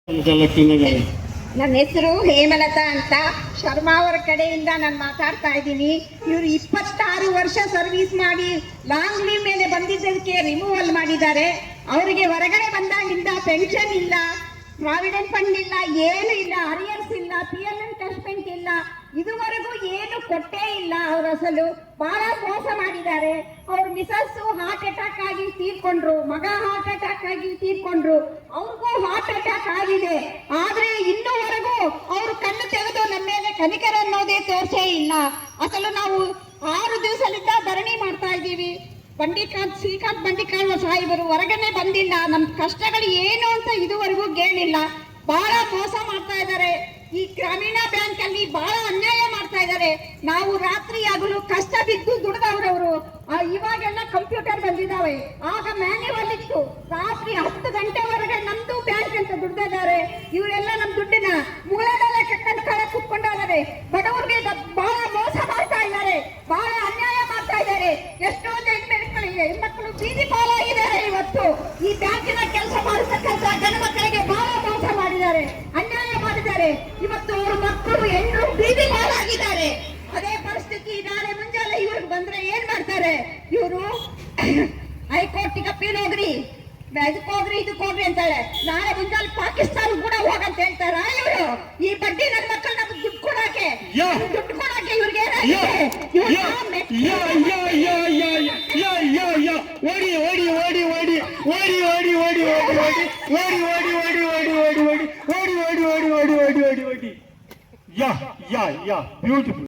ನನ್ನ ಹೆಸರು ಹೇಮಲತಾ ಅಂತ ಶರ್ಮಾ ಅವರ ಕಡೆಯಿಂದ ನಾನು ಮಾತಾಡ್ತಾ ಇದ್ದೀನಿ. ಇವರು 26 ವರ್ಷ ಸರ್ವಿಸ್ ಮಾಡಿ ಲಾಂಗ್ ಲೀವ್ ಮೇಲೆ ಬಂದಿದ್ದಕ್ಕೆ ರಿಮೂವಲ್ ಮಾಡಿದ್ದಾರೆ. ಅವರಿಗೆ ಹೊರಗಡೆ ಬಂದಾಗಿಂದ ಪೆನ್ಷನ್ ಇಲ್ಲ, ಪ್ರಾವಿಡೆಂಟ್ ಫಂಡ್ ಇಲ್ಲ, ಏನು ಇಲ್ಲ, ಅರಿಯರ್ಸ್ ಇಲ್ಲ, PLN ಟೆಸ್ಟ್ಮೆಂಟ್ ಇಲ್ಲ, ಇದುವರೆಗೂ ಏನು ಕೊಟ್ಟೇ ಇಲ್ಲ. ಅವ್ರ ಅಸಲು ಬಹಳ ಮೋಸ ಮಾಡಿದ್ದಾರೆ. ಅವ್ರ ಮಿಸಸ್ ಹಾರ್ಟ್ ಅಟ್ಯಾಕ್ ಆಗಿ ತೀರ್ಕೊಂಡ್ರು, ಮಗ ಹಾರ್ಟ್ ಅಟ್ಯಾಕ್ ಆಗಿ ತೀರ್ಕೊಂಡ್ರು, ಅವ್ರಿಗೂ ಹಾರ್ಟ್ ಅಟ್ಯಾಕ್ ಆಗಿದೆ. ಆದ್ರೆ ಇನ್ನೂವರೆಗೂ ಅವರು ಕಣ್ಣು ತೆಗೆದು ನಮ್ಮ ಮೇಲೆ ಕನಿಕರ ಅನ್ನೋದೇ ತೋರ್ಸೇ ಇಲ್ಲ. ಅಸಲು ನಾವು 6 ದಿವಸದಿಂದ ಧರಣಿ ಮಾಡ್ತಾ ಇದ್ದೀವಿ. ಶ್ರೀಕಾಂತ್ ಬಂಡಿಕಾಳ್ ಸಾಹೇಬರು ಹೊರಗನೆ ಬಂದಿಲ್ಲ, ನಮ್ಮ ಕಷ್ಟಗಳು ಏನು ಅಂತ ಇದುವರೆಗೂ ಕೇಳಿಲ್ಲ. ಬಹಳ ಮೋಸ ಮಾಡ್ತಾ ಇದ್ದಾರೆ. ಈ ಗ್ರಾಮೀಣ ಬ್ಯಾಂಕ್ ಅಲ್ಲಿ ಬಹಳ ಅನ್ಯಾಯ ಮಾಡ್ತಾ ಇದ್ದಾರೆ. ನಾವು ರಾತ್ರಿ ಆಗಲು ಕಷ್ಟ ಬಿದ್ದು ದುಡ್ದವ್ರವರು. ಇವಾಗೆಲ್ಲ ಕಂಪ್ಯೂಟರ್ ಬಂದಿದ್ದಾವೆ, ಆಗ ಮ್ಯಾನ್ಯುವಲ್ ಇತ್ತು. ರಾತ್ರಿ 10 ಗಂಟೆವರೆಗೆ ನಮ್ದು ಬ್ಯಾಂಕ್ ಅಂತ ದುಡ್ದಿದ್ದಾರೆ. ಇವರೆಲ್ಲ ನಮ್ ದುಡ್ಡಿನ ಮುಗಳದಲ್ಲೇ ಕಟ್ಟಡ ಕಳೆ ಕುತ್ಕೊಂಡಿದ್ದಾರೆ. ಬಡವರಿಗೆ ಬಹಳ ಮೋಸ ಮಾಡ್ತಾ ಇದ್ದಾರೆ, ಬಹಳ ಅನ್ಯಾಯ ಮಾಡ್ತಾ ಇದ್ದಾರೆ. ಎಷ್ಟೋ ಹೆಣ್ಮಕ್ಳು ಬೀದಿ ಪಾಲಾಗಿದ್ದಾರೆ. ಇವತ್ತು ಈ ಬ್ಯಾಂಕಿನ ಕೆಲಸ ಮಾಡತಕ್ಕಂಥ ಗಂಡು ಮಕ್ಕಳಿಗೆ ಬಹಳ ಮೋಸ ಮಾಡಿದ್ದಾರೆ, ಅನ್ಯಾಯ ಮಾಡಿದ್ದಾರೆ. ಇವತ್ತು ಅವ್ರ ಮಕ್ಕಳು ಹೆಣ್ಣು ಬೀದಿ ಪಾಲಾಗಿದ್ದಾರೆ. ಅದೇ ಪರಿಸ್ಥಿತಿ ನಾಳೆ ಮುಂಜಾನೆ ಇವ್ರಿಗೆ ಬಂದ್ರೆ ಏನ್ ಮಾಡ್ತಾರೆ? ಇವರು ಹೈಕೋರ್ಟಿಗೆ ಅಪೀಲ್ ಹೋಗ್ರಿ, ಇದಕ್ಕೆ ಹೋಗ್ರಿ ಅಂತಾಳೆ. ನಾಳೆ ಮುಂಜಾನೆ ಪಾಕಿಸ್ತಾನ ಕೂಡ ಹೋಗಂತ ಹೇಳ್ತಾರ ಇವರು. ಈ ಬಡ್ಡಿ ನನ್ನ ಮಕ್ಕಳು ನಮ್ಗೆ ದುಡ್ಡು ಕೊಡಾಕೆ ಇವ್ರಿಗೆ ಬ್ಯೂಟಿಫುಲ್.